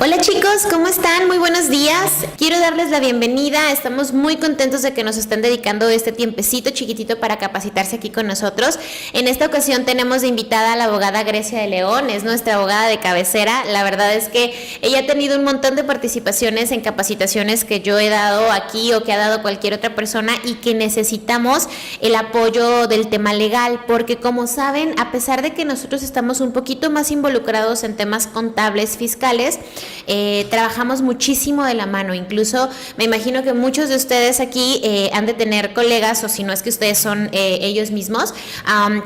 Hola chicos, ¿cómo están? Muy buenos días. Quiero darles la bienvenida. Estamos muy contentos de que nos estén dedicando este tiempecito chiquitito para capacitarse aquí con nosotros. En esta ocasión tenemos de invitada a la abogada Grecia de León, es nuestra abogada de cabecera. La verdad es que ella ha tenido un montón de participaciones en capacitaciones que yo he dado aquí o que ha dado cualquier otra persona y que necesitamos el apoyo del tema legal, porque como saben, a pesar de que nosotros estamos un poquito más involucrados en temas contables, fiscales, trabajamos muchísimo de la mano. Incluso me imagino que muchos de ustedes aquí han de tener colegas, o si no es que ustedes son ellos mismos,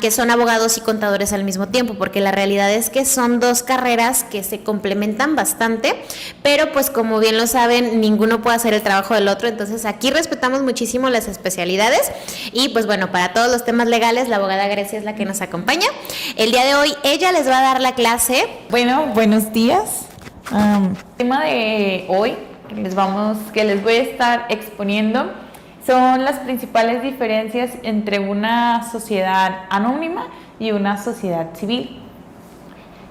que son abogados y contadores al mismo tiempo, porque la realidad es que son dos carreras que se complementan bastante, pero pues como bien lo saben, ninguno puede hacer el trabajo del otro. Entonces aquí respetamos muchísimo las especialidades y pues bueno, para todos los temas legales la abogada Grecia es la que nos acompaña. El día de hoy ella les va a dar la clase. Bueno, buenos días. El tema de hoy que les voy a estar exponiendo son las principales diferencias entre una sociedad anónima y una sociedad civil.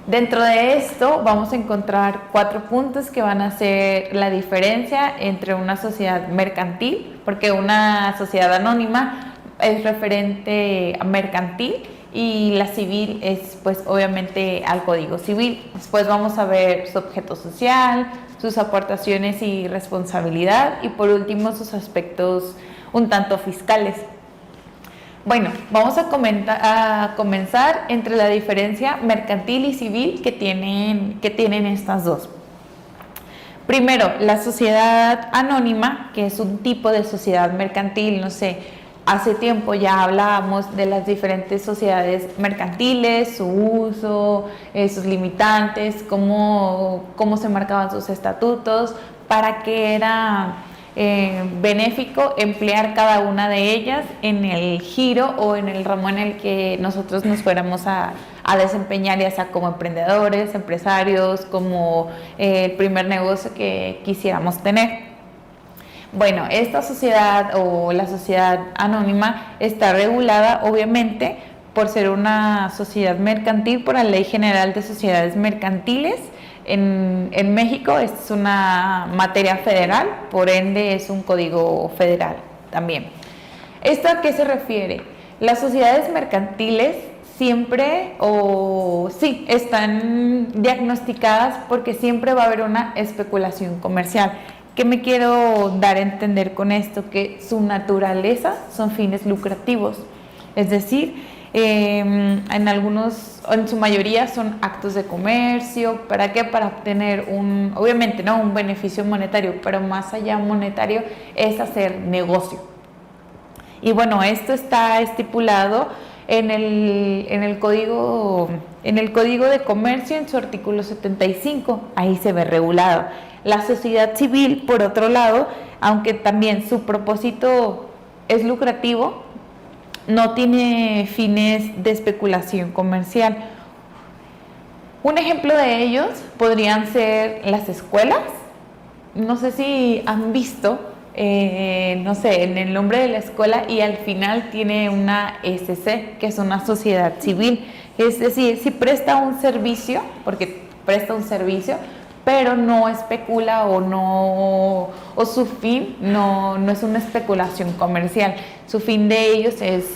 Dentro de esto vamos a encontrar 4 puntos que van a ser la diferencia entre una sociedad mercantil, porque una sociedad anónima es referente a mercantil y la civil es pues obviamente al Código Civil. Después vamos a ver su objeto social, sus aportaciones y responsabilidad y por último sus aspectos un tanto fiscales. Bueno, vamos a comenzar entre la diferencia mercantil y civil que tienen estas dos. Primero, la sociedad anónima, que es un tipo de sociedad mercantil, no sé. Hace tiempo ya hablábamos de las diferentes sociedades mercantiles, su uso, sus limitantes, cómo se marcaban sus estatutos, para qué era benéfico emplear cada una de ellas en el giro o en el ramo en el que nosotros nos fuéramos a desempeñar, ya sea como emprendedores, empresarios, como el primer negocio que quisiéramos tener. Bueno, esta sociedad o la sociedad anónima está regulada obviamente por ser una sociedad mercantil por la Ley General de Sociedades Mercantiles. En México es una materia federal, por ende es un código federal también. ¿Esto a qué se refiere? Las sociedades mercantiles siempre están diagnosticadas porque siempre va a haber una especulación comercial. ¿Qué me quiero dar a entender con esto? Que su naturaleza son fines lucrativos, es decir, en su mayoría son actos de comercio. ¿Para qué? Para obtener obviamente no un beneficio monetario, pero más allá monetario es hacer negocio. Y bueno, esto está estipulado en el Código de Comercio en su artículo 75, ahí se ve regulado. La sociedad civil, por otro lado, aunque también su propósito es lucrativo, no tiene fines de especulación comercial. Un ejemplo de ellos podrían ser las escuelas. No sé si han visto, en el nombre de la escuela y al final tiene una SC, que es una sociedad civil. Es decir, si presta un servicio, porque presta un servicio, pero no especula o su fin no es una especulación comercial. Su fin de ellos es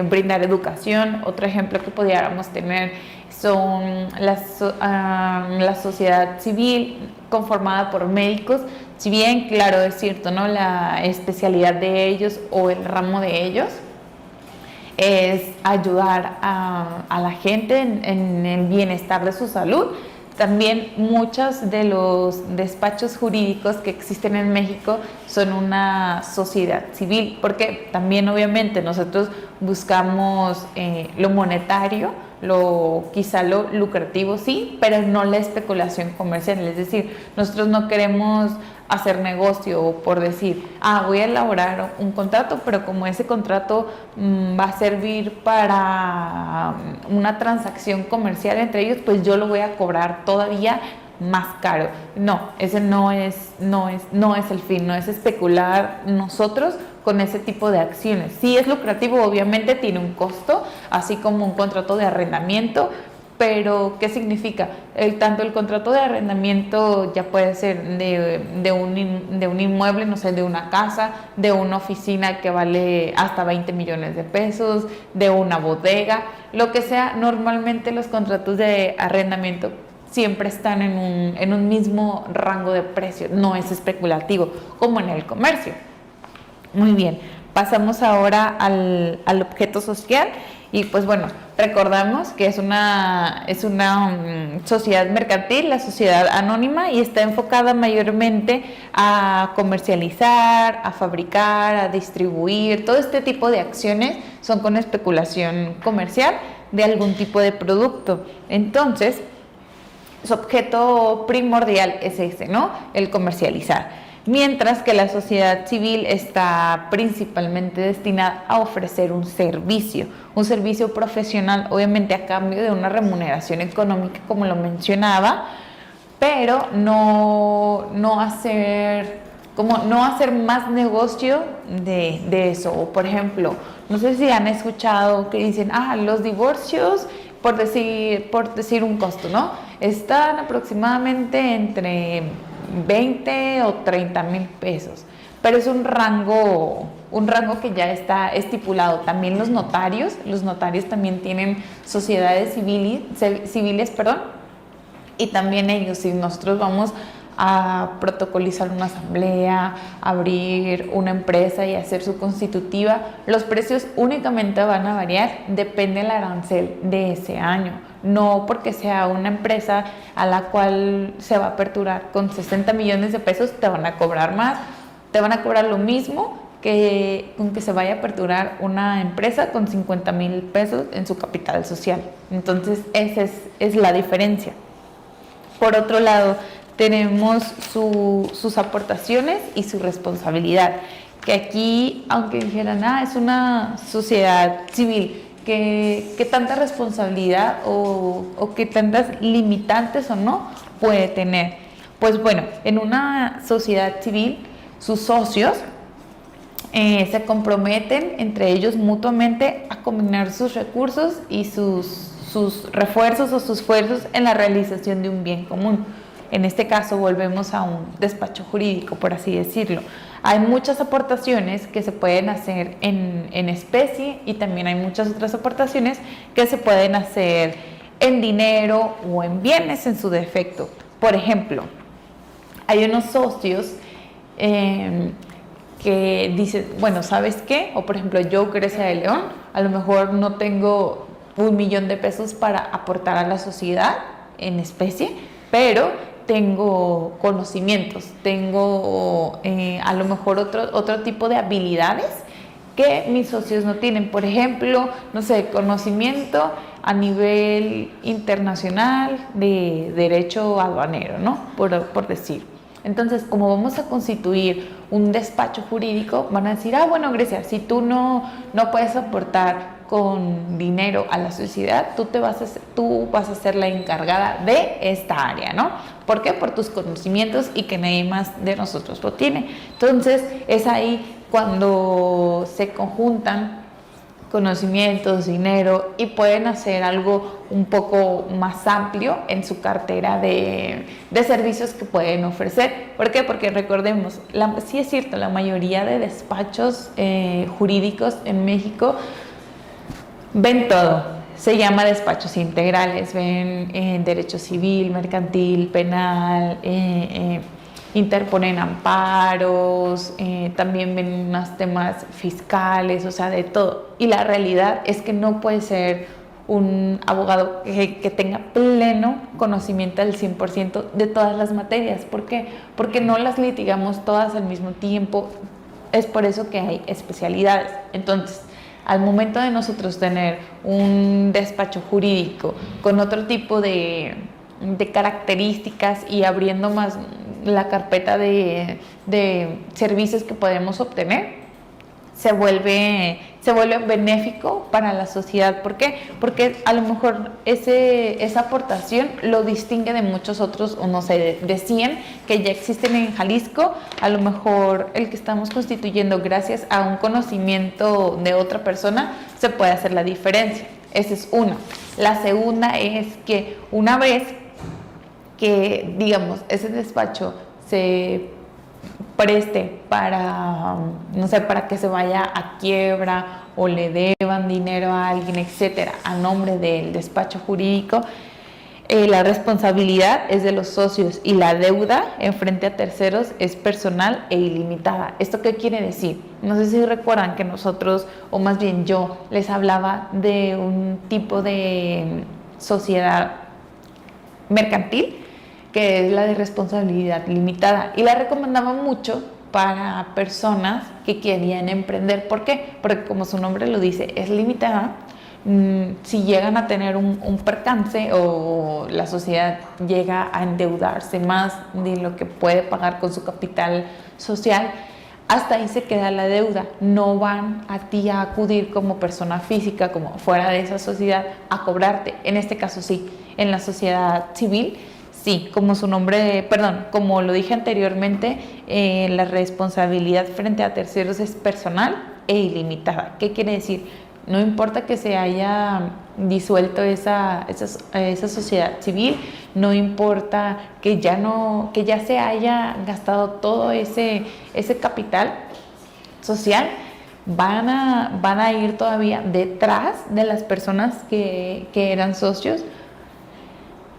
brindar educación. Otro ejemplo que pudiéramos tener son la sociedad civil conformada por médicos. Si bien, claro, es cierto, ¿no? La especialidad de ellos o el ramo de ellos es ayudar a la gente en el bienestar de su salud. También muchos de los despachos jurídicos que existen en México son una sociedad civil, porque también obviamente nosotros buscamos lo monetario, quizá lo lucrativo sí, pero no la especulación comercial. Es decir, nosotros no queremos hacer negocio por decir, voy a elaborar un contrato, pero como ese contrato va a servir para una transacción comercial entre ellos, pues yo lo voy a cobrar todavía más caro. No, ese no es el fin, no es especular nosotros con ese tipo de acciones. Sí es lucrativo, obviamente tiene un costo, así como un contrato de arrendamiento, Pero, ¿qué significa? Tanto el contrato de arrendamiento ya puede ser de un inmueble, no sé, de una casa, de una oficina que vale hasta 20 millones de pesos, de una bodega, lo que sea. Normalmente los contratos de arrendamiento siempre están en un mismo rango de precio, no es especulativo, como en el comercio. Muy bien, pasamos ahora al objeto social. Y pues bueno, recordamos que es una sociedad mercantil, la sociedad anónima, y está enfocada mayormente a comercializar, a fabricar, a distribuir. Todo este tipo de acciones son con especulación comercial de algún tipo de producto. Entonces, su objeto primordial es ese, ¿no? El comercializar. Mientras que la sociedad civil está principalmente destinada a ofrecer un servicio profesional, obviamente a cambio de una remuneración económica, como lo mencionaba, pero no hacer más negocio de eso. O por ejemplo, no sé si han escuchado que dicen, los divorcios, por decir un costo, ¿no? Están aproximadamente entre 20 o 30 mil pesos, pero es un rango que ya está estipulado. También los notarios también tienen sociedades civiles, y también ellos, si nosotros vamos a protocolizar una asamblea, abrir una empresa y hacer su constitutiva, los precios únicamente van a variar, depende del arancel de ese año. No porque sea una empresa a la cual se va a aperturar con 60 millones de pesos, te van a cobrar más, te van a cobrar lo mismo que con que se vaya a aperturar una empresa con 50 mil pesos en su capital social. Entonces, esa es la diferencia. Por otro lado, tenemos sus aportaciones y su responsabilidad, que aquí, aunque dijeran, es una sociedad civil, que tanta responsabilidad o que tantas limitantes o no puede tener. Pues bueno, en una sociedad civil, sus socios se comprometen entre ellos mutuamente a combinar sus recursos y sus refuerzos o sus esfuerzos en la realización de un bien común. En este caso volvemos a un despacho jurídico, por así decirlo. Hay muchas aportaciones que se pueden hacer en especie, y también hay muchas otras aportaciones que se pueden hacer en dinero o en bienes en su defecto. Por ejemplo, hay unos socios que dicen, bueno, ¿sabes qué? O por ejemplo, yo, Grecia de León, a lo mejor no tengo 1 millón de pesos para aportar a la sociedad en especie, pero tengo conocimientos, tengo a lo mejor otro tipo de habilidades que mis socios no tienen. Por ejemplo, no sé, conocimiento a nivel internacional de derecho aduanero, ¿no? Por decir. Entonces, como vamos a constituir un despacho jurídico, van a decir, bueno, Grecia, si tú no puedes aportar con dinero a la sociedad, tú vas a ser la encargada de esta área, ¿no? ¿Por qué? Por tus conocimientos y que nadie más de nosotros lo tiene. Entonces, es ahí cuando se conjuntan conocimientos, dinero, y pueden hacer algo un poco más amplio en su cartera de servicios que pueden ofrecer. ¿Por qué? Porque recordemos, sí es cierto, la mayoría de despachos jurídicos en México ven todo. Se llama despachos integrales, ven derecho civil, mercantil, penal, interponen amparos, también ven unos temas fiscales, o sea, de todo. Y la realidad es que no puede ser un abogado que tenga pleno conocimiento al 100% de todas las materias. ¿Por qué? Porque no las litigamos todas al mismo tiempo. Es por eso que hay especialidades. Entonces, al momento de nosotros tener un despacho jurídico con otro tipo de características y abriendo más la carpeta de servicios que podemos obtener, se vuelve benéfico para la sociedad. ¿Por qué? Porque a lo mejor esa aportación lo distingue de muchos otros, o no sé, de 100 que ya existen en Jalisco. A lo mejor el que estamos constituyendo gracias a un conocimiento de otra persona se puede hacer la diferencia. Esa es una. La segunda es que una vez que, digamos, ese despacho se preste para, no sé, para que se vaya a quiebra o le deban dinero a alguien, etcétera, a nombre del despacho jurídico, la responsabilidad es de los socios y la deuda en frente a terceros es personal e ilimitada. ¿Esto qué quiere decir? No sé si recuerdan que nosotros, o más bien yo, les hablaba de un tipo de sociedad mercantil que es la de responsabilidad limitada, y la recomendaba mucho para personas que querían emprender. ¿Por qué? Porque como su nombre lo dice, es limitada. Si llegan a tener un percance o la sociedad llega a endeudarse más de lo que puede pagar con su capital social, hasta ahí se queda la deuda. No van a ti a acudir como persona física, como fuera de esa sociedad, a cobrarte. En este caso sí, en la sociedad civil, sí, como su nombre, perdón, como lo dije anteriormente, la responsabilidad frente a terceros es personal e ilimitada. ¿Qué quiere decir? No importa que se haya disuelto esa sociedad civil, no importa que ya se haya gastado todo ese capital social, van a ir todavía detrás de las personas que eran socios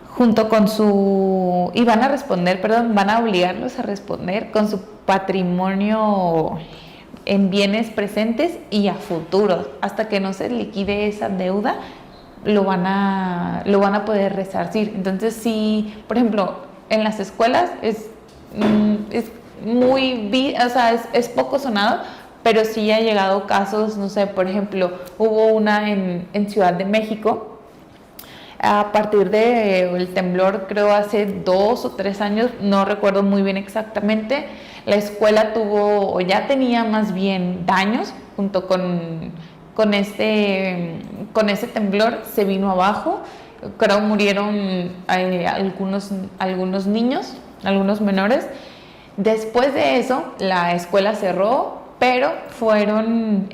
junto con su, y van a obligarlos a responder con su patrimonio en bienes presentes y a futuros. Hasta que no se liquide esa deuda, lo van a poder resarcir. Entonces, si, por ejemplo, en las escuelas es poco sonado, pero sí ha llegado casos, no sé, por ejemplo, hubo una en Ciudad de México, a partir del temblor, creo hace 2 o 3 años, no recuerdo muy bien exactamente, la escuela tuvo, o ya tenía más bien daños, junto con ese temblor, se vino abajo, creo murieron algunos niños, algunos menores. Después de eso, la escuela cerró, pero fueron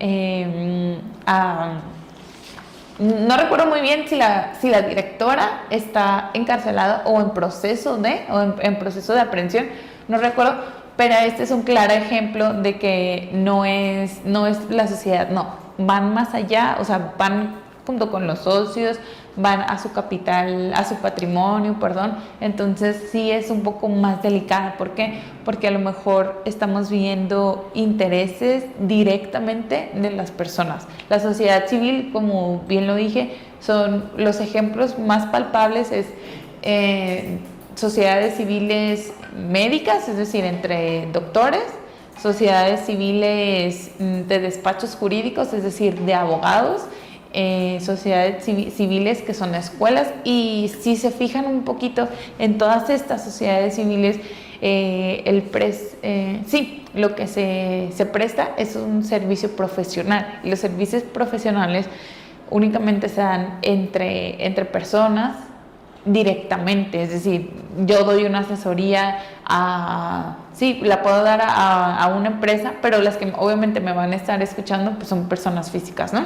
no recuerdo muy bien si la directora está encarcelada o en proceso de aprehensión, no recuerdo, pero este es un claro ejemplo de que no es la sociedad, no, van más allá, o sea, van junto con los socios, van a su capital, a su patrimonio, perdón. Entonces sí es un poco más delicada. ¿Por qué? Porque a lo mejor estamos viendo intereses directamente de las personas. La sociedad civil, como bien lo dije, son los ejemplos más palpables, es sociedades civiles médicas, es decir, entre doctores, sociedades civiles de despachos jurídicos, es decir, de abogados, sociedades civiles que son escuelas. Y si se fijan un poquito en todas estas sociedades civiles, lo que se presta es un servicio profesional, y los servicios profesionales únicamente se dan entre personas directamente, es decir, yo doy una asesoría la puedo dar a una empresa, pero las que obviamente me van a estar escuchando pues son personas físicas, ¿no?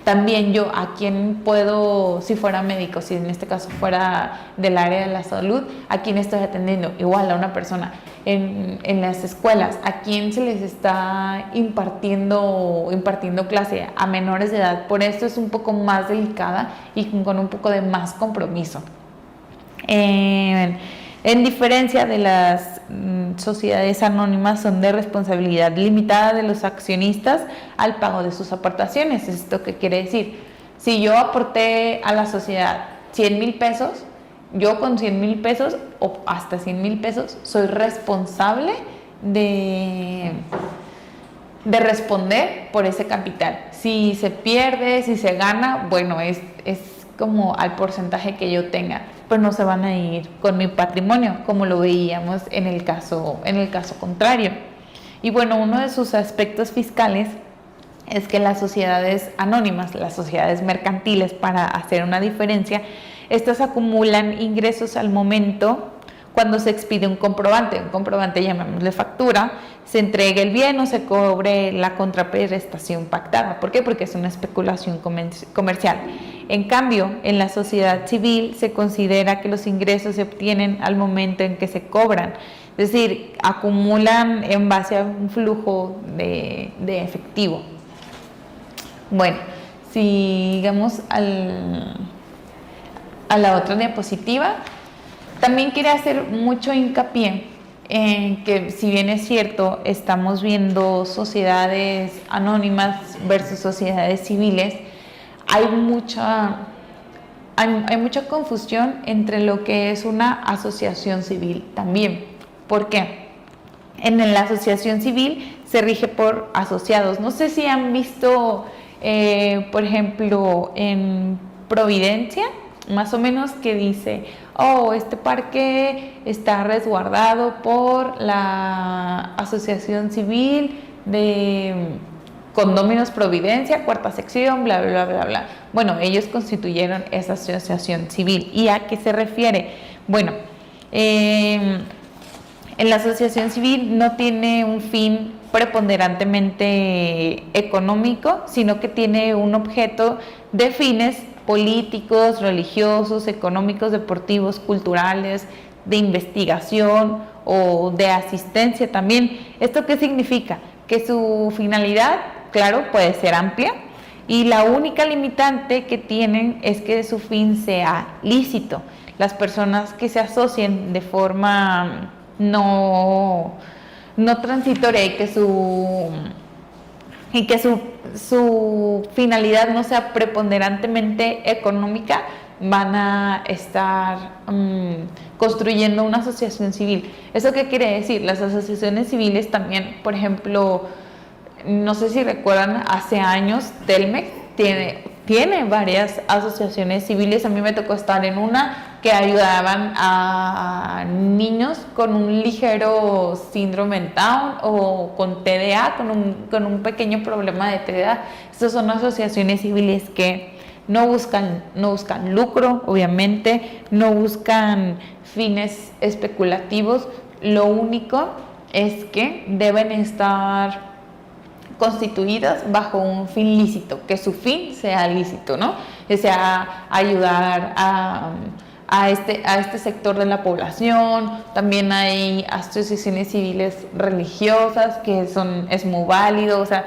También yo, ¿a quién puedo, si fuera médico, si en este caso fuera del área de la salud, a quién estoy atendiendo? Igual a una persona. En las escuelas, ¿a quién se les está impartiendo clase? A menores de edad. Por esto es un poco más delicada y con un poco de más compromiso. En diferencia de las sociedades anónimas, son de responsabilidad limitada de los accionistas al pago de sus aportaciones. ¿Esto qué quiere decir? Si yo aporté a la sociedad 100,000 pesos, yo con 100,000 pesos o hasta 100,000 pesos soy responsable de responder por ese capital. Si se pierde, si se gana, bueno, es como al porcentaje que yo tenga, pues no se van a ir con mi patrimonio, como lo veíamos en el caso contrario. Y bueno, uno de sus aspectos fiscales es que las sociedades anónimas, las sociedades mercantiles, para hacer una diferencia, estas acumulan ingresos al momento cuando se expide un comprobante, llamémosle factura, se entregue el bien o se cobre la contraprestación pactada. ¿Por qué? Porque es una especulación comercial. En cambio, en la sociedad civil se considera que los ingresos se obtienen al momento en que se cobran, es decir, acumulan en base a un flujo de efectivo. Bueno, sigamos a la otra diapositiva. También quería hacer mucho hincapié en que, si bien es cierto, estamos viendo sociedades anónimas versus sociedades civiles, hay mucha confusión entre lo que es una asociación civil también. ¿Por qué? En la asociación civil se rige por asociados. No sé si han visto, por ejemplo, en Providencia, más o menos, que dice, este parque está resguardado por la Asociación Civil de Condóminos Providencia, cuarta sección, bla, bla, bla, bla. Bueno, ellos constituyeron esa asociación civil. ¿Y a qué se refiere? Bueno, en la asociación civil no tiene un fin preponderantemente económico, sino que tiene un objeto de fines políticos, religiosos, económicos, deportivos, culturales, de investigación o de asistencia también. ¿Esto qué significa? Que su finalidad, claro, puede ser amplia, y la única limitante que tienen es que su fin sea lícito. Las personas que se asocien de forma no transitoria y que su finalidad no sea preponderantemente económica, van a estar construyendo una asociación civil. ¿Eso qué quiere decir? Las asociaciones civiles también, por ejemplo, no sé si recuerdan, hace años Telmex tiene varias asociaciones civiles. A mí me tocó estar en una que ayudaban a niños con un ligero síndrome Down o con TDA, con un pequeño problema de TDA. Estas son asociaciones civiles que no buscan lucro, obviamente, no buscan fines especulativos. Lo único es que deben estar constituidas bajo un fin lícito, que su fin sea lícito, ¿no? Que sea ayudar a este sector de la población. También hay asociaciones civiles religiosas que es muy válido. O sea,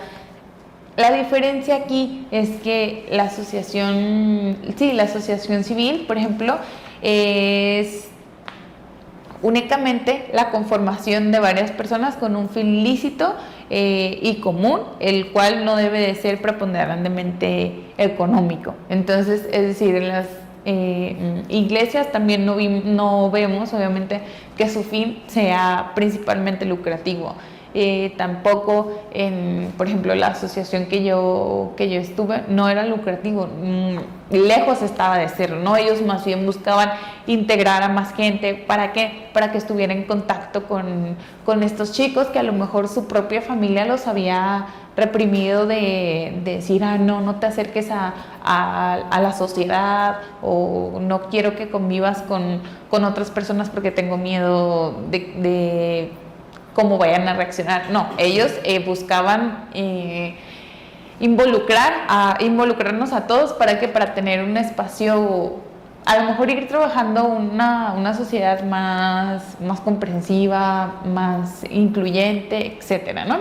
la diferencia aquí es que la asociación civil, por ejemplo, es únicamente la conformación de varias personas con un fin lícito y común, el cual no debe de ser preponderantemente económico. Entonces, es decir, en las iglesias también no vemos, obviamente, que su fin sea principalmente lucrativo. Tampoco por ejemplo, la asociación que yo estuve no era lucrativo, lejos estaba de serlo, ¿no? Ellos más bien buscaban integrar a más gente. ¿Para qué? Para que estuviera en contacto con estos chicos que a lo mejor su propia familia los había reprimido de decir, no te acerques a la sociedad, o no quiero que convivas con otras personas porque tengo miedo de cómo vayan a reaccionar. No, ellos buscaban involucrarnos a todos. ¿Para qué? Para tener un espacio, a lo mejor ir trabajando una sociedad más comprensiva, más incluyente, etcétera, ¿no?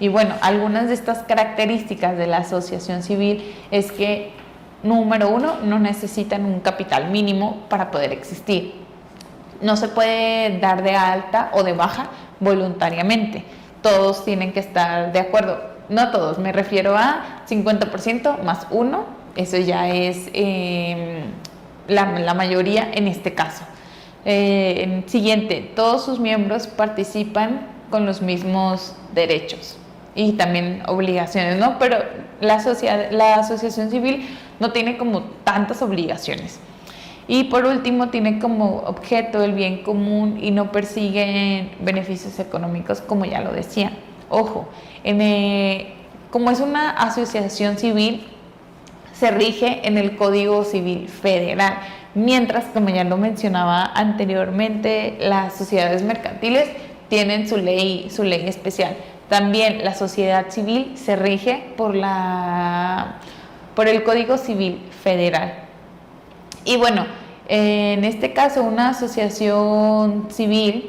Y bueno, algunas de estas características de la asociación civil es que, número uno, no necesitan un capital mínimo para poder existir. No se puede dar de alta o de baja voluntariamente. Todos tienen que estar de acuerdo. No todos, me refiero a 50% más uno. Eso ya es la mayoría en este caso. Siguiente, todos sus miembros participan con los mismos derechos y también obligaciones, ¿no? Pero la asociación civil no tiene como tantas obligaciones. Y por último, tiene como objeto el bien común y no persigue beneficios económicos, como ya lo decía. Ojo, como es una asociación civil, se rige en el Código Civil Federal, mientras, como ya lo mencionaba anteriormente, las sociedades mercantiles tienen su ley especial. También la sociedad civil se rige por el Código Civil Federal. Y bueno, en este caso una asociación civil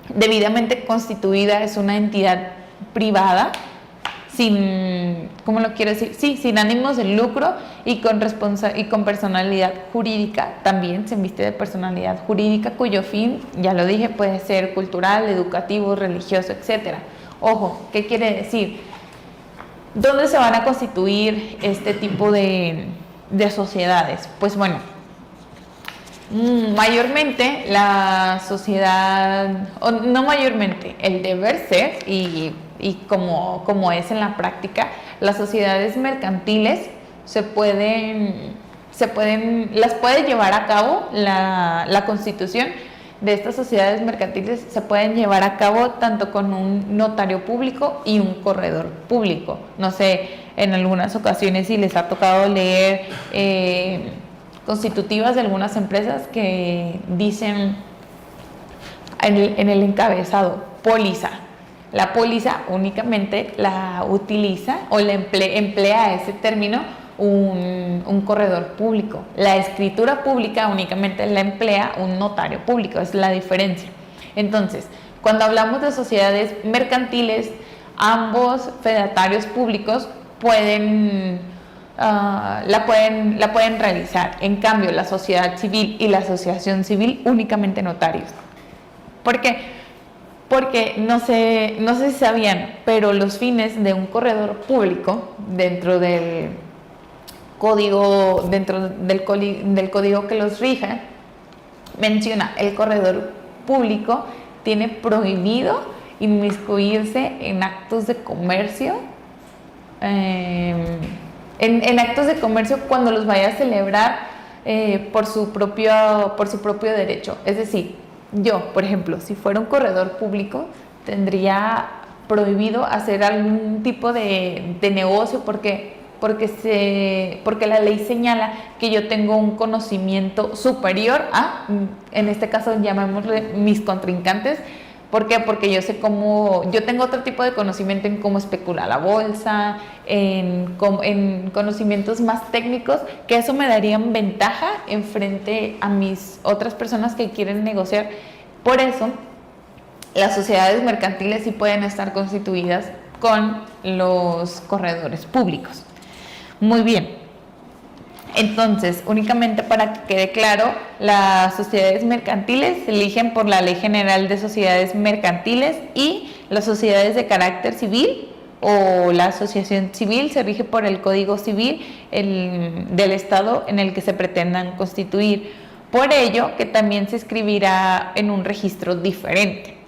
debidamente constituida es una entidad privada ¿cómo lo quiero decir? Sí, sin ánimos de lucro y con personalidad jurídica. También se inviste de personalidad jurídica cuyo fin, ya lo dije, puede ser cultural, educativo, religioso, etcétera. Ojo, ¿qué quiere decir? ¿Dónde se van a constituir este tipo de sociedades? Pues bueno, mayormente la sociedad, o no mayormente, el deber ser y como es en la práctica, las sociedades mercantiles las puede llevar a cabo la constitución de estas sociedades mercantiles, se pueden llevar a cabo tanto con un notario público y un corredor público. No sé, en algunas ocasiones si les ha tocado leer constitutivas de algunas empresas que dicen en el encabezado, póliza. La póliza únicamente la utiliza o le emplea ese término un corredor público. La escritura pública únicamente la emplea un notario público, es la diferencia. Entonces, cuando hablamos de sociedades mercantiles, ambos fedatarios públicos la pueden realizar. En cambio, la sociedad civil y la asociación civil únicamente notarios. ¿Por qué? Porque no sé si sabían, pero los fines de un corredor público dentro del código que los rija, menciona el corredor público tiene prohibido inmiscuirse en actos de comercio, en actos de comercio cuando los vaya a celebrar por su propio derecho. Es decir, yo, por ejemplo, si fuera un corredor público, tendría prohibido hacer algún tipo de negocio porque la ley señala que yo tengo un conocimiento superior a, en este caso llamémosle mis contrincantes. ¿Por qué? Porque yo tengo otro tipo de conocimiento en cómo especula la bolsa, en conocimientos más técnicos, que eso me darían ventaja en frente a mis otras personas que quieren negociar. Por eso, las sociedades mercantiles sí pueden estar constituidas con los corredores públicos. Muy bien. Entonces, únicamente para que quede claro, las sociedades mercantiles se eligen por la Ley General de Sociedades Mercantiles y las sociedades de carácter civil o la asociación civil se rige por el Código Civil del Estado en el que se pretendan constituir. Por ello, que también se escribirá en un registro diferente.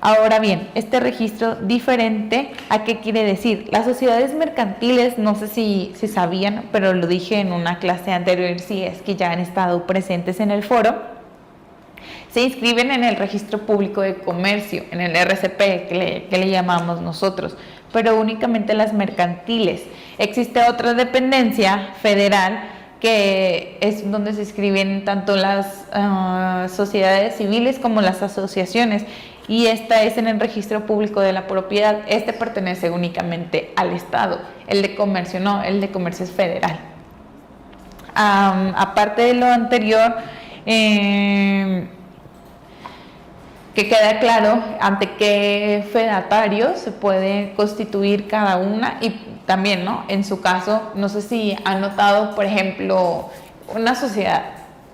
Ahora bien, este registro diferente, ¿a qué quiere decir? Las sociedades mercantiles, no sé si sabían, pero lo dije en una clase anterior, si es que ya han estado presentes en el foro, se inscriben en el Registro Público de Comercio, en el RCP, que le llamamos nosotros, pero únicamente las mercantiles. Existe otra dependencia federal que es donde se inscriben tanto las sociedades civiles como las asociaciones, y esta es en el Registro Público de la Propiedad. Este pertenece únicamente al Estado, el de comercio no, el de comercio es federal. Aparte de lo anterior, que queda claro ante qué fedatario se puede constituir cada una, y también, ¿no? En su caso, no sé si han notado, por ejemplo, una sociedad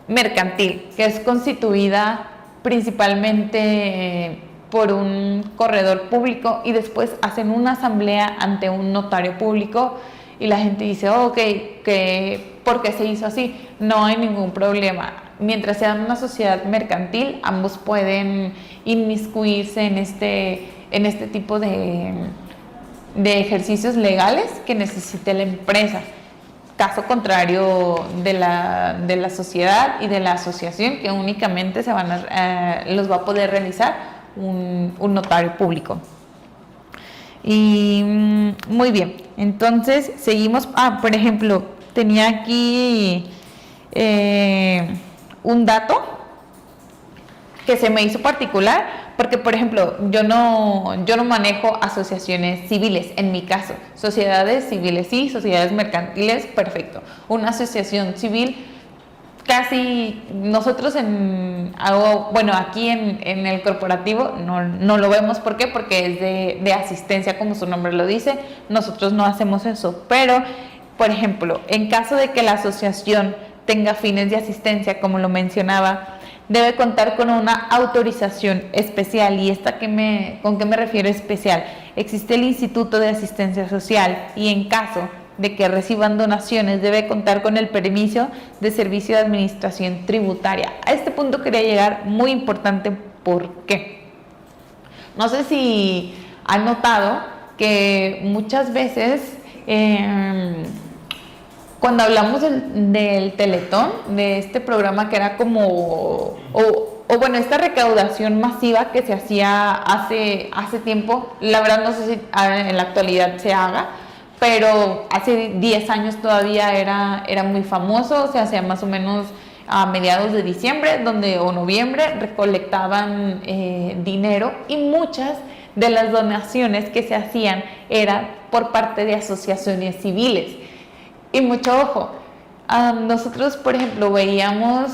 mercantil que es constituida principalmente por un corredor público y después hacen una asamblea ante un notario público y la gente dice, ok, ¿por qué se hizo así? No hay ningún problema. Mientras sea una sociedad mercantil, ambos pueden inmiscuirse en este tipo de ejercicios legales que necesite la empresa. Caso contrario de la sociedad y de la asociación, que únicamente los va a poder realizar un notario público. Y muy bien, entonces seguimos. Por ejemplo, tenía aquí un dato que se me hizo particular porque por ejemplo, yo no manejo asociaciones civiles, en mi caso, sociedades civiles sí, sociedades mercantiles, perfecto. Una asociación civil, casi nosotros aquí en el corporativo no lo vemos. ¿Por qué? Porque es de asistencia, como su nombre lo dice. Nosotros no hacemos eso, pero por ejemplo, en caso de que la asociación tenga fines de asistencia, como lo mencionaba, debe contar con una autorización especial. ¿Y con qué me refiero especial? Existe el Instituto de Asistencia Social y en caso de que reciban donaciones debe contar con el permiso de servicio de administración tributaria. A este punto quería llegar, muy importante. ¿Por qué? No sé si han notado que muchas veces cuando hablamos del Teletón, de este programa que era como, esta recaudación masiva que se hacía hace tiempo, la verdad no sé si en la actualidad se haga, pero hace 10 años todavía era muy famoso. Se hacía más o menos a mediados de diciembre o noviembre, recolectaban dinero, y muchas de las donaciones que se hacían eran por parte de asociaciones civiles. Y mucho ojo, nosotros por ejemplo veíamos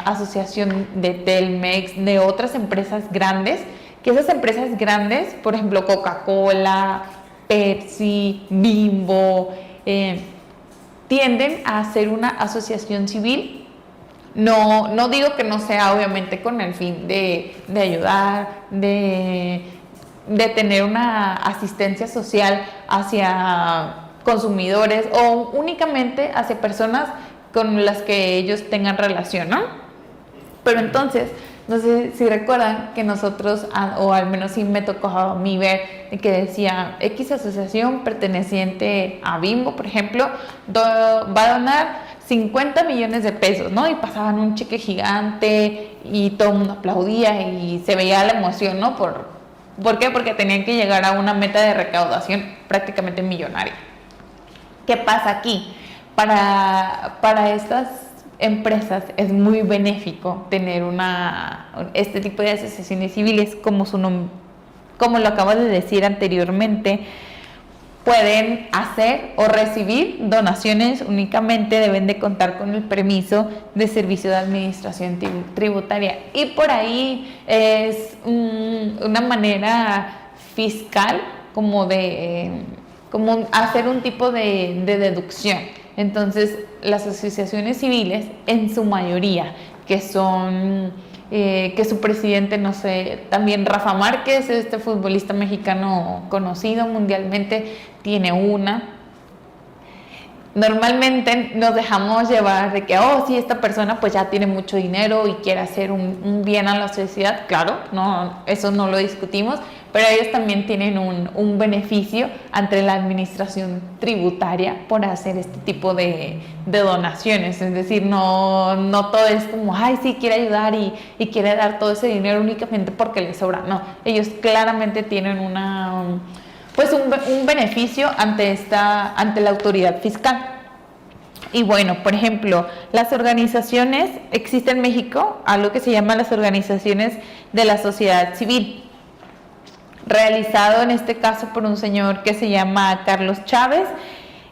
asociación de Telmex, de otras empresas grandes, que esas empresas grandes, por ejemplo Coca-Cola, Pepsi, Bimbo, tienden a hacer una asociación civil. No digo que no sea obviamente con el fin de ayudar, de tener una asistencia social hacia consumidores o únicamente hacia personas con las que ellos tengan relación, ¿no? Pero entonces, no sé si recuerdan que nosotros, o al menos sí me tocó a mí ver, que decía X asociación perteneciente a Bimbo, por ejemplo, va a donar 50 millones de pesos, ¿no? Y pasaban un cheque gigante y todo el mundo aplaudía y se veía la emoción, ¿no? ¿Por qué? Porque tenían que llegar a una meta de recaudación prácticamente millonaria. ¿Qué pasa aquí? Para estas empresas es muy benéfico tener este tipo de asociaciones civiles, como lo acabo de decir anteriormente. Pueden hacer o recibir donaciones, únicamente deben de contar con el permiso de servicio de administración tributaria, y por ahí es una manera fiscal como hacer un tipo de deducción. Entonces las asociaciones civiles, en su mayoría, que su presidente, no sé, también Rafa Márquez, este futbolista mexicano conocido mundialmente, tiene una. Normalmente nos dejamos llevar de que, sí, esta persona pues ya tiene mucho dinero y quiere hacer un bien a la sociedad. Claro, eso no lo discutimos, pero ellos también tienen un beneficio ante la administración tributaria por hacer este tipo de donaciones. Es decir, no todo es como, sí, quiere ayudar y quiere dar todo ese dinero únicamente porque le sobra. No, ellos claramente tienen un beneficio ante la autoridad fiscal. Y bueno, por ejemplo, las organizaciones, existe en México algo que se llama las organizaciones de la sociedad civil, realizado en este caso por un señor que se llama Carlos Chávez,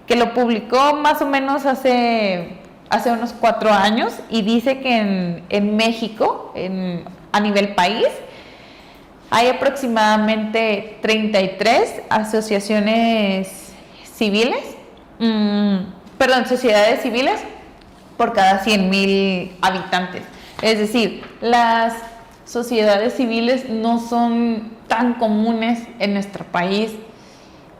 que lo publicó más o menos hace unos 4 años, y dice que en México, a nivel país, hay aproximadamente 33 asociaciones civiles, sociedades civiles por cada 100,000 habitantes. Es decir, las sociedades civiles no son tan comunes en nuestro país.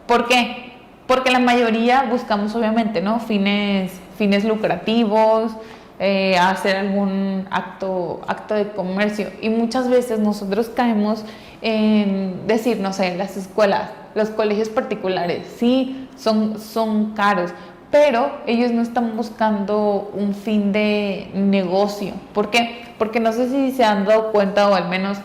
¿Por qué? Porque la mayoría buscamos obviamente, ¿no?, fines lucrativos, hacer algún acto de comercio, y muchas veces nosotros caemos en decir, no sé, las escuelas, los colegios particulares, sí, son caros, pero ellos no están buscando un fin de negocio. ¿Por qué? Porque no sé si se han dado cuenta, o al menos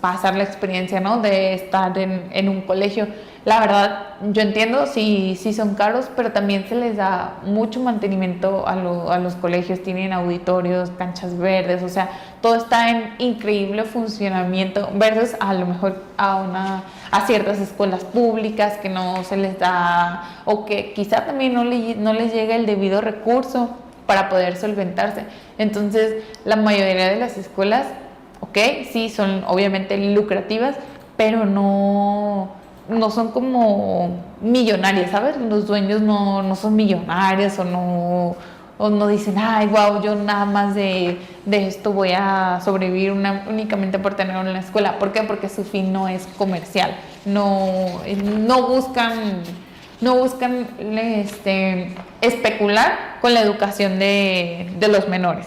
pasar la experiencia, ¿no? De estar en un colegio. La verdad, yo entiendo, sí son caros, pero también se les da mucho mantenimiento a los colegios. Tienen auditorios, canchas verdes, o sea, todo está en increíble funcionamiento versus a lo mejor a ciertas escuelas públicas que no se les da, o que quizá también no les llega el debido recurso para poder solventarse. Entonces, la mayoría de las escuelas, ok, sí son obviamente lucrativas, pero no son como millonarias, ¿sabes? Los dueños no son millonarios o no dicen, ay, wow, yo nada más de esto voy a sobrevivir únicamente por tener una escuela. ¿Por qué? Porque su fin no es comercial. No buscan especular con la educación de los menores.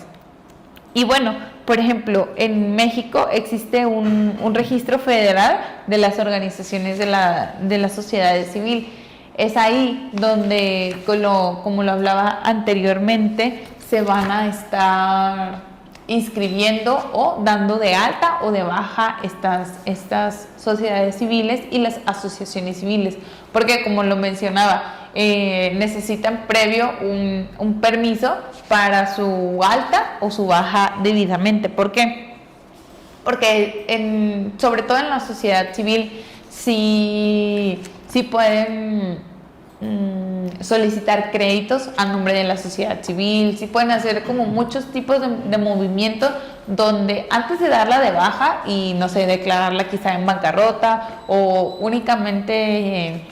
Y bueno, por ejemplo, en México existe un registro federal de las organizaciones de la sociedad civil. Es ahí donde, como lo hablaba anteriormente, se van a estar inscribiendo o dando de alta o de baja estas sociedades civiles y las asociaciones civiles, porque como lo mencionaba, necesitan previo un permiso para su alta o su baja debidamente. ¿Por qué? Porque sobre todo en la sociedad civil sí pueden solicitar créditos a nombre de la sociedad civil, sí pueden hacer como muchos tipos de movimientos donde antes de darla de baja y no sé, declararla quizá en bancarrota o únicamente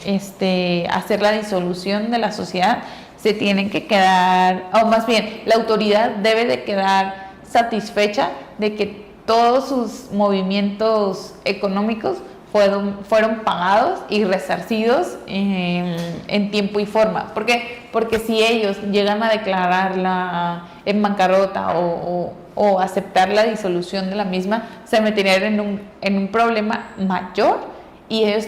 hacer la disolución de la sociedad, se tienen que quedar, o más bien la autoridad debe de quedar satisfecha de que todos sus movimientos económicos fueron pagados y resarcidos en tiempo y forma. ¿Por qué? Porque si ellos llegan a declararla en bancarrota o aceptar la disolución de la misma, se meterían en un problema mayor y ellos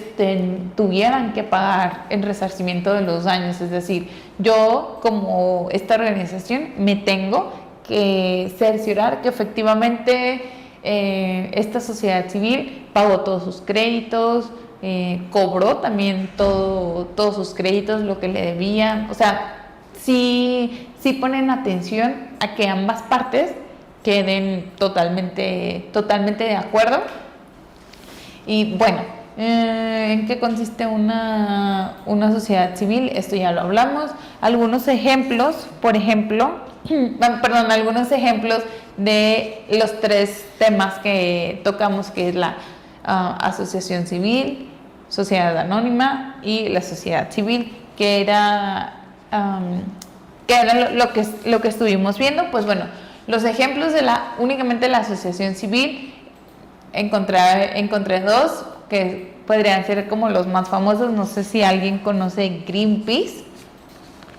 tuvieran que pagar el resarcimiento de los daños. Es decir, yo como esta organización me tengo que cerciorar que efectivamente esta sociedad civil pagó todos sus créditos, cobró también todos sus créditos, lo que le debían. O sea, sí ponen atención a que ambas partes queden totalmente de acuerdo. Y bueno, ¿en qué consiste una sociedad civil? Esto ya lo hablamos. Algunos ejemplos, por ejemplo, algunos ejemplos de los 3 temas que tocamos, que es la asociación civil, sociedad anónima y la sociedad civil, que era lo que estuvimos viendo. Pues bueno, los ejemplos únicamente de la asociación civil, encontré 2 que podrían ser como los más famosos. No sé si alguien conoce Greenpeace.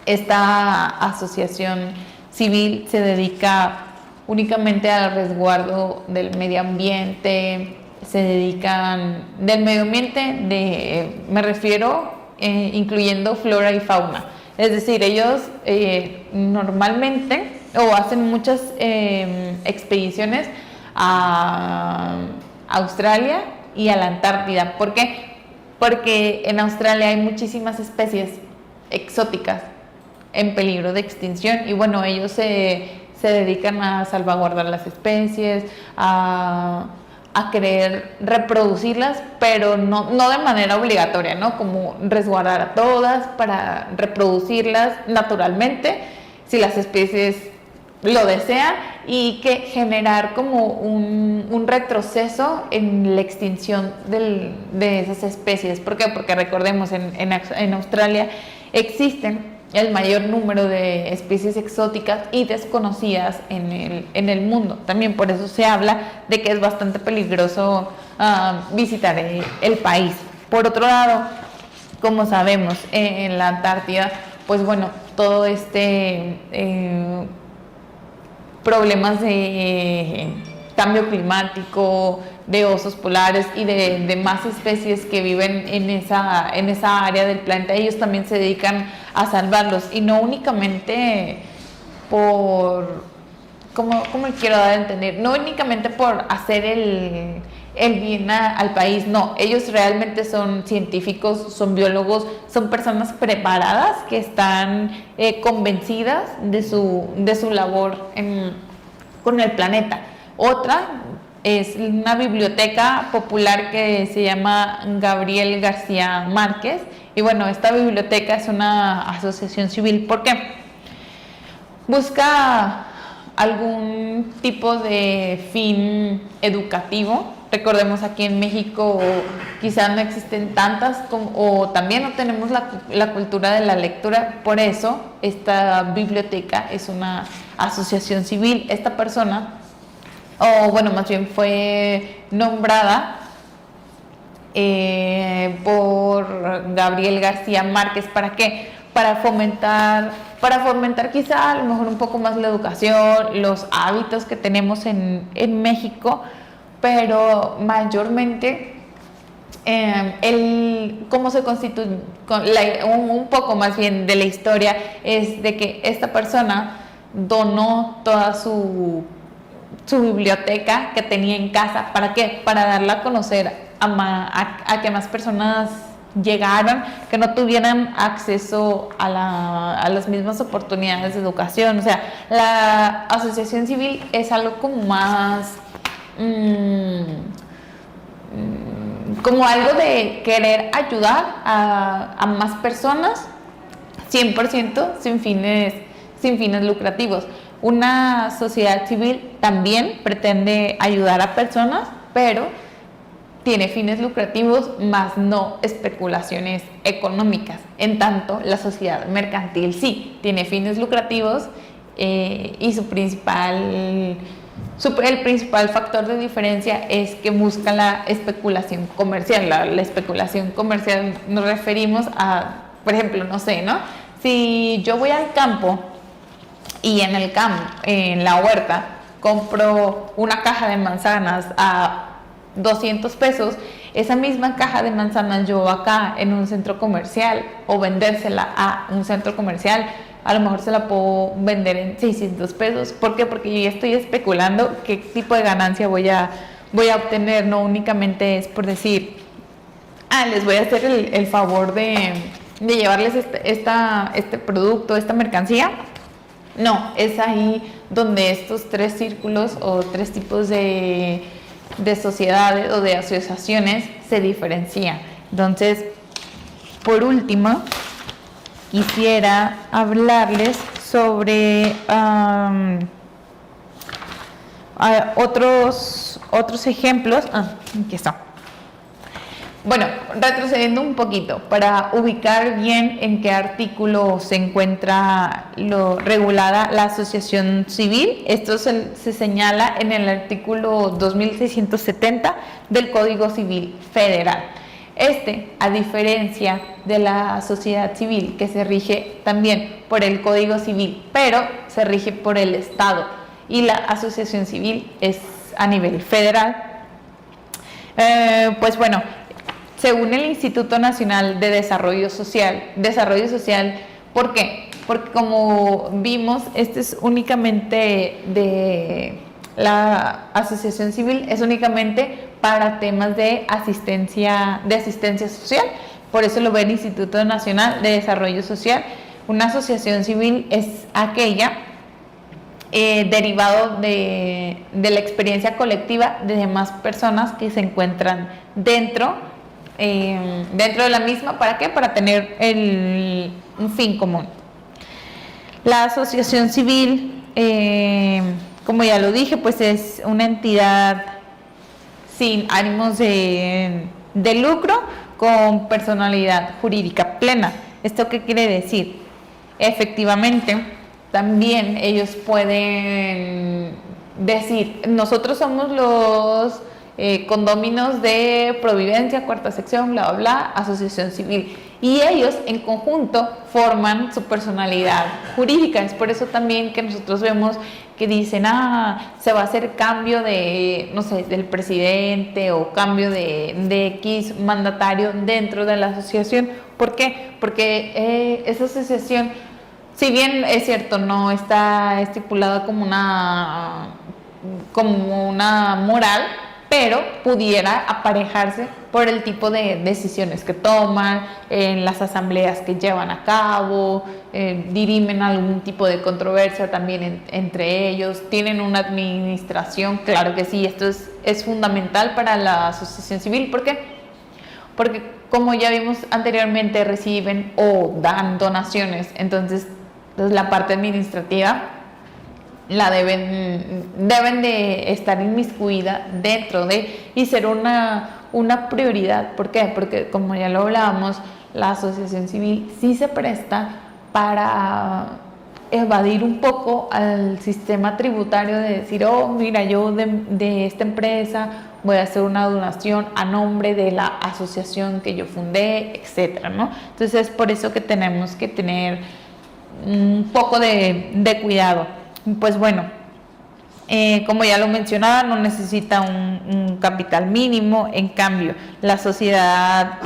Esta asociación civil se dedica únicamente al resguardo del medio ambiente, se dedican del medio ambiente, me refiero incluyendo flora y fauna. Es decir, ellos normalmente hacen muchas expediciones a Australia y a la Antártida. ¿Por qué? Porque en Australia hay muchísimas especies exóticas en peligro de extinción y bueno, ellos se dedican a salvaguardar las especies, a querer reproducirlas, pero no de manera obligatoria, ¿no? Como resguardar a todas para reproducirlas naturalmente, si las especies lo desean, y que generar como un retroceso en la extinción de esas especies. ¿Por qué? Porque recordemos, en Australia existen el mayor número de especies exóticas y desconocidas en el mundo. También por eso se habla de que es bastante peligroso visitar el país. Por otro lado, como sabemos, en la Antártida, pues bueno, todo problemas de cambio climático, de osos polares y de más especies que viven en esa área del planeta, ellos también se dedican a salvarlos, y no únicamente por ¿cómo le quiero dar a entender? No únicamente por hacer el bien al país, no, ellos realmente son científicos, son biólogos, son personas preparadas que están convencidas de su labor con el planeta. Otra es una biblioteca popular que se llama Gabriel García Márquez, y bueno, esta biblioteca es una asociación civil. ¿Por qué? Busca algún tipo de fin educativo. Recordemos, aquí en México quizás no existen tantas o también no tenemos la cultura de la lectura. Por eso esta biblioteca es una asociación civil. Esta persona, o bueno, más bien fue nombrada por Gabriel García Márquez. ¿Para qué? Para fomentar quizá a lo mejor un poco más la educación, los hábitos que tenemos en México, pero mayormente cómo se constituye, un poco más bien de la historia, es de que esta persona donó toda su biblioteca que tenía en casa. ¿Para qué? Para darla a conocer a que más personas llegaran, que no tuvieran acceso a las mismas oportunidades de educación. O sea, la asociación civil es algo como más como algo de querer ayudar a más personas, 100% sin fines lucrativos. Una sociedad civil también pretende ayudar a personas, pero tiene fines lucrativos, más no especulaciones económicas. En tanto, la sociedad mercantil sí tiene fines lucrativos, y el principal factor de diferencia es que busca la especulación comercial. La especulación comercial nos referimos a, por ejemplo, no sé, ¿no? Si yo voy al campo y en la huerta, compro una caja de manzanas a 200 pesos, esa misma caja de manzanas yo acá en un centro comercial, o vendérsela a un centro comercial, a lo mejor se la puedo vender en 600 pesos. ¿Por qué? Porque yo ya estoy especulando qué tipo de ganancia voy a obtener. No únicamente es por decir, les voy a hacer el favor de llevarles este producto, esta mercancía. No, es ahí donde estos tres círculos o tres tipos de sociedades o de asociaciones se diferencian. Entonces, por último, quisiera hablarles sobre otros ejemplos. Aquí está. Bueno, retrocediendo un poquito, para ubicar bien en qué artículo se encuentra regulada la asociación civil. Esto se señala en el artículo 2670 del Código Civil Federal. A diferencia de la sociedad civil, que se rige también por el Código Civil, pero se rige por el Estado, y la asociación civil es a nivel federal. Pues bueno, según el Instituto Nacional de Desarrollo Social, ¿por qué? Porque como vimos, es únicamente de la asociación civil, es únicamente para temas de asistencia social. Por eso lo ve el Instituto Nacional de Desarrollo Social. Una asociación civil es aquella derivado de la experiencia colectiva de demás personas que se encuentran dentro de la misma. ¿Para qué? Para tener un fin común. La asociación civil, como ya lo dije, pues es una entidad sin ánimos de lucro, con personalidad jurídica plena. ¿Esto qué quiere decir? Efectivamente, también ellos pueden decir, nosotros somos los condóminos de Providencia, cuarta sección, bla, bla, bla, asociación civil. Y ellos en conjunto forman su personalidad jurídica. Es por eso también que nosotros vemos que dicen, se va a hacer cambio de, no sé, del presidente, o cambio de X mandatario dentro de la asociación. ¿Por qué? Porque esa asociación Si bien es cierto, no está estipulada como una moral, pero pudiera aparejarse por el tipo de decisiones que toman, en las asambleas que llevan a cabo, dirimen algún tipo de controversia también entre ellos, tienen una administración. Claro que sí, esto es fundamental para la asociación civil. ¿Por qué? Porque como ya vimos anteriormente, reciben o dan donaciones, entonces la parte administrativa la deben de estar inmiscuida dentro de y ser una prioridad. ¿Por qué? Porque como ya lo hablábamos, la asociación civil sí se presta para evadir un poco al sistema tributario de decir, oh, mira, yo de esta empresa voy a hacer una donación a nombre de la asociación que yo fundé, etcétera, ¿no? Entonces es por eso que tenemos que tener un poco de cuidado. Pues bueno, como ya lo mencionaba, no necesita un capital mínimo. En cambio, la sociedad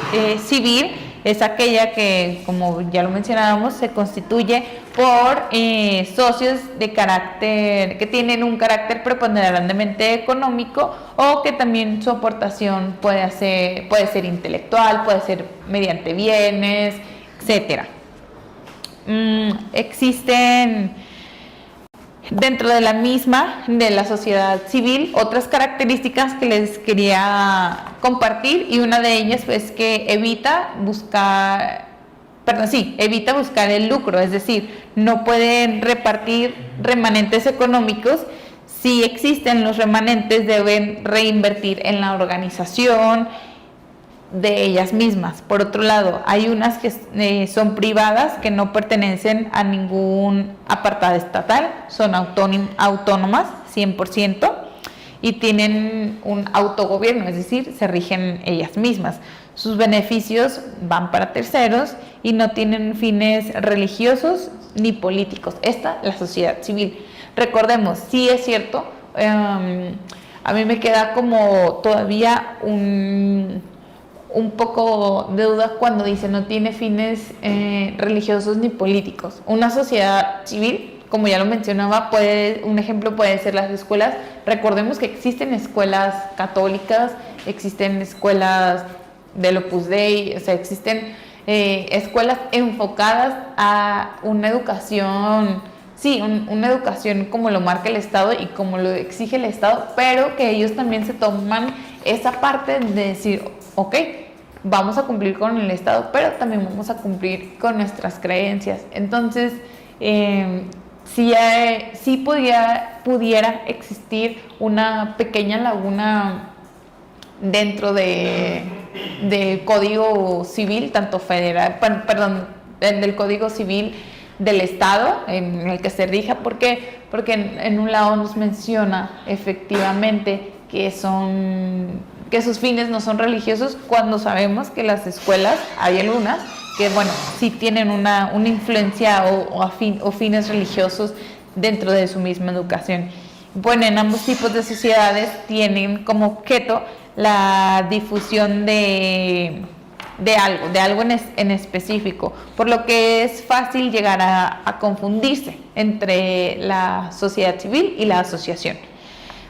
civil es aquella que, como ya lo mencionábamos, se constituye por socios de carácter, que tienen un carácter preponderantemente económico, o que también su aportación puede ser intelectual, puede ser mediante bienes, etcétera. Existen dentro de la misma, de la sociedad civil, otras características que les quería compartir, y una de ellas es que evita buscar el lucro, es decir, no pueden repartir remanentes económicos. Si existen los remanentes, deben reinvertir en la organización de ellas mismas. Por otro lado, hay unas que son privadas, que no pertenecen a ningún apartado estatal, son autónomas 100% y tienen un autogobierno, es decir, se rigen ellas mismas. Sus beneficios van para terceros y no tienen fines religiosos ni políticos. Esta, la sociedad civil. Recordemos, sí es cierto, a mí me queda como todavía un poco de duda cuando dice no tiene fines religiosos ni políticos. Una sociedad civil, como ya lo mencionaba, un ejemplo puede ser las escuelas. Recordemos que existen escuelas católicas, existen escuelas del Opus Dei, o sea, existen escuelas enfocadas a una educación, sí, una educación como lo marca el Estado y como lo exige el Estado, pero que ellos también se toman esa parte de decir, ok, vamos a cumplir con el Estado, pero también vamos a cumplir con nuestras creencias. Entonces, sí pudiera existir una pequeña laguna dentro del Código Civil, tanto federal, del Código Civil del Estado en el que se rija. ¿Por qué? Porque en un lado nos menciona efectivamente que sus fines no son religiosos, cuando sabemos que las escuelas, hay algunas que, bueno, sí tienen una influencia o fines religiosos dentro de su misma educación. Bueno, en ambos tipos de sociedades tienen como objeto la difusión de algo en específico, por lo que es fácil llegar a confundirse entre la sociedad civil y la asociación.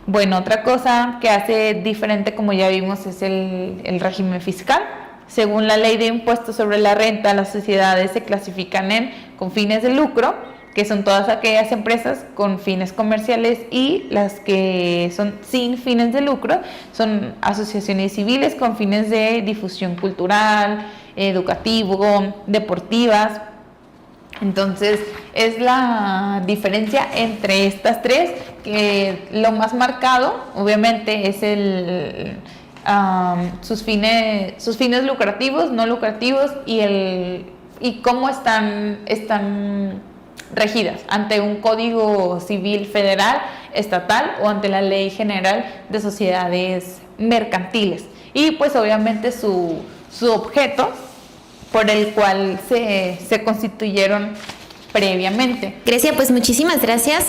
Bueno, otra cosa que hace diferente, como ya vimos, es el régimen fiscal. Según la ley de impuestos sobre la renta, las sociedades se clasifican con fines de lucro, que son todas aquellas empresas con fines comerciales, y las que son sin fines de lucro son asociaciones civiles con fines de difusión cultural, educativo, deportivas. Entonces, es la diferencia entre estas tres, que lo más marcado, obviamente, es sus fines lucrativos, no lucrativos, y cómo están regidas ante un Código Civil federal, estatal, o ante la Ley General de Sociedades Mercantiles. Y pues obviamente su objeto por el cual se constituyeron previamente. Grecia, pues muchísimas gracias.